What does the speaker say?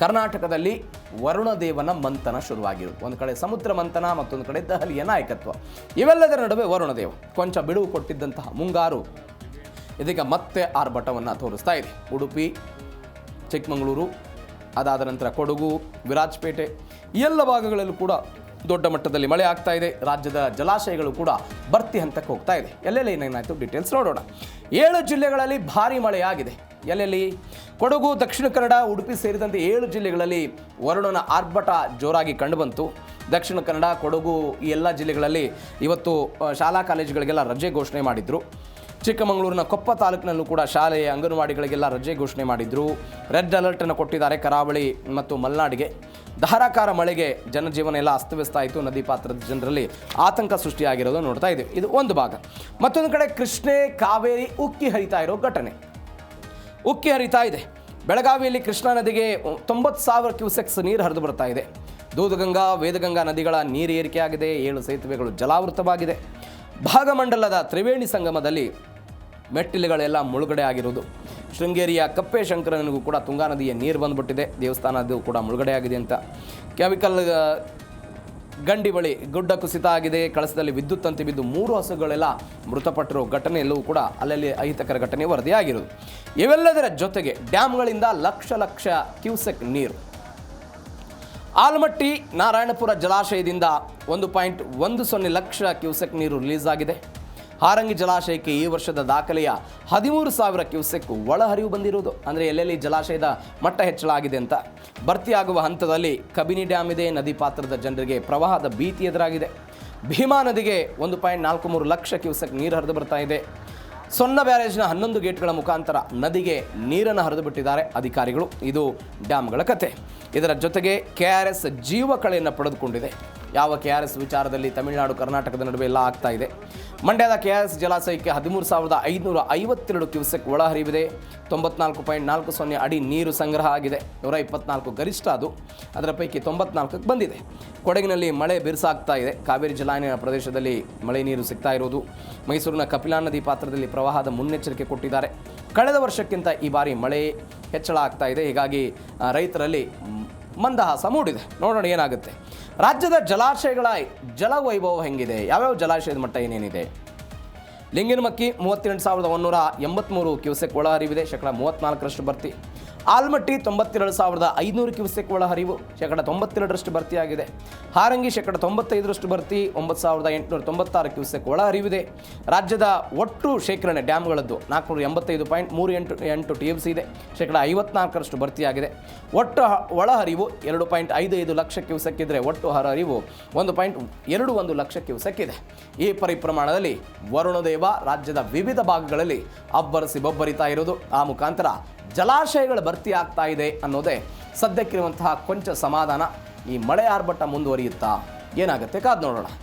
ಕರ್ನಾಟಕದಲ್ಲಿ ವರುಣದೇವನ ಮಂಥನ ಶುರುವಾಗಿರುವುದು. ಒಂದು ಕಡೆ ಸಮುದ್ರ ಮಂಥನ, ಮತ್ತೊಂದು ಕಡೆ ದೆಹಲಿಯ ನಾಯಕತ್ವ. ಇವೆಲ್ಲದರ ನಡುವೆ ವರುಣದೇವ ಕೊಂಚ ಬಿಡುವು ಕೊಟ್ಟಿದ್ದಂತಹ ಮುಂಗಾರು ಇದೀಗ ಮತ್ತೆ ಆರ್ಭಟವನ್ನು ತೋರಿಸ್ತಾ ಇದೆ. ಉಡುಪಿ, ಚಿಕ್ಕಮಗಳೂರು, ಅದಾದ ನಂತರ ಕೊಡಗು, ವಿರಾಜಪೇಟೆ ಎಲ್ಲ ಭಾಗಗಳಲ್ಲೂ ಕೂಡ ದೊಡ್ಡ ಮಟ್ಟದಲ್ಲಿ ಮಳೆ ಆಗ್ತಾ ಇದೆ. ರಾಜ್ಯದ ಜಲಾಶಯಗಳು ಕೂಡ ಭರ್ತಿ ಹಂತಕ್ಕೆ ಹೋಗ್ತಾ ಇದೆ. ಎಲ್ಲೆಲ್ಲಿ ಏನೇನಾಯಿತು ಡೀಟೇಲ್ಸ್ ನೋಡೋಣ. 7 ಜಿಲ್ಲೆಗಳಲ್ಲಿ ಭಾರೀ ಮಳೆಯಾಗಿದೆ. ಎಲ್ಲೆಲ್ಲಿ? ಕೊಡಗು, ದಕ್ಷಿಣ ಕನ್ನಡ, ಉಡುಪಿ ಸೇರಿದಂತೆ 7 ಜಿಲ್ಲೆಗಳಲ್ಲಿ ವರುಣನ ಆರ್ಭಟ ಜೋರಾಗಿ ಕಂಡುಬಂತು. ದಕ್ಷಿಣ ಕನ್ನಡ, ಕೊಡಗು ಈ ಎಲ್ಲ ಜಿಲ್ಲೆಗಳಲ್ಲಿ ಇವತ್ತು ಶಾಲಾ ಕಾಲೇಜುಗಳಿಗೆಲ್ಲ ರಜೆ ಘೋಷಣೆ ಮಾಡಿದ್ರು. ಚಿಕ್ಕಮಗಳೂರಿನ ಕೊಪ್ಪ ತಾಲೂಕಿನಲ್ಲೂ ಕೂಡ ಶಾಲೆ, ಅಂಗನವಾಡಿಗಳಿಗೆಲ್ಲ ರಜೆ ಘೋಷಣೆ ಮಾಡಿದ್ರು. ರೆಡ್ ಅಲರ್ಟನ್ನು ಕೊಟ್ಟಿದ್ದಾರೆ ಕರಾವಳಿ ಮತ್ತು ಮಲೆನಾಡಿಗೆ. ಧಾರಾಕಾರ ಮಳೆಗೆ ಜನಜೀವನ ಎಲ್ಲ ಅಸ್ತವ್ಯಸ್ತ ಆಯಿತು. ನದಿ ಪಾತ್ರದ ಜನರಲ್ಲಿ ಆತಂಕ ಸೃಷ್ಟಿಯಾಗಿರೋದು ನೋಡ್ತಾ ಇದ್ದೀವಿ. ಇದು ಒಂದು ಭಾಗ. ಮತ್ತೊಂದು ಕಡೆ ಕೃಷ್ಣೆ, ಕಾವೇರಿ ಉಕ್ಕಿ ಹರಿತಾ ಇರೋ ಘಟನೆ. ಉಕ್ಕಿ ಹರಿತಾ ಇದೆ. ಬೆಳಗಾವಿಯಲ್ಲಿ ಕೃಷ್ಣಾ ನದಿಗೆ 90,000 ಕ್ಯೂಸೆಕ್ಸ್ ನೀರು ಹರಿದು ಬರ್ತಾ ಇದೆ. ದೂದಗಂಗಾ, ವೇದಗಂಗಾ ನದಿಗಳ ನೀರು ಏರಿಕೆಯಾಗಿದೆ. 7 ಸೇತುವೆಗಳು ಜಲಾವೃತವಾಗಿದೆ. ಭಾಗಮಂಡಲದ ತ್ರಿವೇಣಿ ಸಂಗಮದಲ್ಲಿ ಮೆಟ್ಟಿಲುಗಳೆಲ್ಲ ಮುಳುಗಡೆ ಆಗಿರುವುದು. ಶೃಂಗೇರಿಯ ಕಪ್ಪೇಶಂಕರನಿಗೂ ಕೂಡ ತುಂಗಾ ನದಿಯ ನೀರು ಬಂದುಬಿಟ್ಟಿದೆ. ದೇವಸ್ಥಾನದ್ದು ಕೂಡ ಮುಳುಗಡೆ ಆಗಿದೆ ಅಂತ. ಕೆಮಿಕಲ್ ಗಂಡಿ ಬಳಿ ಗುಡ್ಡ ಕುಸಿತ ಆಗಿದೆ. ಕಳಸದಲ್ಲಿ ವಿದ್ಯುತ್ ತಂತಿ ಬಿದ್ದು 3 ಹಸುಗಳೆಲ್ಲ ಮೃತಪಟ್ಟಿರೋ ಘಟನೆ ಎಲ್ಲವೂ ಕೂಡ ಅಲ್ಲಲ್ಲಿ ಅಹಿತಕರ ಘಟನೆ ವರದಿಯಾಗಿರುವುದು. ಇವೆಲ್ಲದರ ಜೊತೆಗೆ ಡ್ಯಾಮ್ಗಳಿಂದ ಲಕ್ಷ ಕ್ಯೂಸೆಕ್ ನೀರು. ಆಲಮಟ್ಟಿ, ನಾರಾಯಣಪುರ ಜಲಾಶಯದಿಂದ 1.10 ಲಕ್ಷ ಕ್ಯೂಸೆಕ್ ನೀರು ರಿಲೀಸ್ ಆಗಿದೆ. ಹಾರಂಗಿ ಜಲಾಶಯಕ್ಕೆ ಈ ವರ್ಷದ ದಾಖಲೆಯ 13,000 ಕ್ಯೂಸೆಕ್ ಒಳಹರಿವು ಬಂದಿರುವುದು. ಅಂದರೆ ಎಲ್ಲೆಲ್ಲಿ ಜಲಾಶಯದ ಮಟ್ಟ ಹೆಚ್ಚಳ ಆಗಿದೆ ಅಂತ. ಭರ್ತಿಯಾಗುವ ಹಂತದಲ್ಲಿ ಕಬಿನಿ ಡ್ಯಾಮ್ ಇದೆ. ನದಿ ಪಾತ್ರದ ಜನರಿಗೆ ಪ್ರವಾಹದ ಭೀತಿ ಎದುರಾಗಿದೆ. ಭೀಮಾ ನದಿಗೆ 1.43 ಲಕ್ಷ ಕ್ಯೂಸೆಕ್ ನೀರು ಹರಿದು ಬರ್ತಾ ಇದೆ. ಸೊನ್ನ ಬ್ಯಾರೇಜ್ನ 11 ಗೇಟ್ಗಳ ಮುಖಾಂತರ ನದಿಗೆ ನೀರನ್ನು ಹರಿದು ಬಿಟ್ಟಿದ್ದಾರೆ ಅಧಿಕಾರಿಗಳು. ಇದು ಡ್ಯಾಮ್ಗಳ ಕತೆ. ಇದರ ಜೊತೆಗೆ KRS ಜೀವ ಕಳೆಯನ್ನು ಪಡೆದುಕೊಂಡಿದೆ. ಯಾವ KRS ವಿಚಾರದಲ್ಲಿ ತಮಿಳುನಾಡು, ಕರ್ನಾಟಕದ ನಡುವೆ ಎಲ್ಲ ಆಗ್ತಾ ಇದೆ. ಮಂಡ್ಯದ KRS ಜಲಾಶಯಕ್ಕೆ 13,552 ಕ್ಯೂಸೆಕ್ ಒಳಹರಿವಿದೆ. 94.40 ಅಡಿ ನೀರು ಸಂಗ್ರಹ ಆಗಿದೆ. 124 ಗರಿಷ್ಠ ಅದು. ಅದರ ಪೈಕಿ 94ಕ್ಕೆ ಬಂದಿದೆ. ಕೊಡಗಿನಲ್ಲಿ ಮಳೆ ಬಿರುಸಾಗ್ತಾ ಇದೆ. ಕಾವೇರಿ ಜಲಾನಯನ ಪ್ರದೇಶದಲ್ಲಿ ಮಳೆ ನೀರು ಸಿಗ್ತಾ ಇರೋದು. ಮೈಸೂರಿನ ಕಪಿಲಾ ನದಿ ಪಾತ್ರದಲ್ಲಿ ಪ್ರವಾಹದ ಮುನ್ನೆಚ್ಚರಿಕೆ ಕೊಟ್ಟಿದ್ದಾರೆ. ಕಳೆದ ವರ್ಷಕ್ಕಿಂತ ಈ ಬಾರಿ ಮಳೆ ಹೆಚ್ಚಳ ಆಗ್ತಾ ಇದೆ. ಹೀಗಾಗಿ ರೈತರಲ್ಲಿ ಮಂದಹಾಸ ಮೂಡಿದೆ. ನೋಡೋಣ ಏನಾಗುತ್ತೆ. ರಾಜ್ಯದ ಜಲಾಶಯಗಳ ಜಲವೈಭವ ಹೆಂಗಿದೆ, ಯಾವ್ಯಾವ ಜಲಾಶಯದ ಮಟ್ಟ ಏನೇನಿದೆ. ಲಿಂಗನಮಕ್ಕಿ 38,183 ಕ್ಯೂಸೆಕ್ ಒಳಹರಿವಿದೆ, 34% ಭರ್ತಿ. ಆಲ್ಮಟ್ಟಿ 92,500 ಕ್ಯೂಸೆಕ್ ಒಳಹರಿವು, 92% ಭರ್ತಿಯಾಗಿದೆ. ಹಾರಂಗಿ 95% ಭರ್ತಿ, 9,896 ಕ್ಯೂಸೆಕ್ ಒಳಹರಿವಿದೆ. ರಾಜ್ಯದ ಒಟ್ಟು ಶೇಖರಣೆ ಡ್ಯಾಮ್ಗಳದ್ದು 485.38 TMC ಇದೆ, 54% ಭರ್ತಿಯಾಗಿದೆ. ಒಟ್ಟು ಒಳಹರಿವು 2.55 ಲಕ್ಷ ಕ್ಯೂಸೆಕ್ ಇದ್ದರೆ ಒಟ್ಟು ಹೊರಹರಿವು 1.21 ಲಕ್ಷ ಕ್ಯೂಸೆಕ್ ಇದೆ. ಈ ಪರಿಪ್ರಮಾಣದಲ್ಲಿ ವರುಣದೇವ ರಾಜ್ಯದ ವಿವಿಧ ಭಾಗಗಳಲ್ಲಿ ಅಬ್ಬರಿಸಿ ಬೊಬ್ಬರಿತಾ ಇರೋದು. ಆ ಮುಖಾಂತರ ಜಲಾಶಯಗಳು ಭರ್ತಿ ಆಗ್ತಾ ಇದೆ ಅನ್ನೋದೇ ಸದ್ಯಕ್ಕಿರುವಂತಹ ಕೊಂಚ ಸಮಾಧಾನ. ಈ ಮಳೆ ಆರ್ಭಟ ಮುಂದುವರಿಯುತ್ತಾ, ಏನಾಗುತ್ತೆ ಕಾದು ನೋಡೋಣ.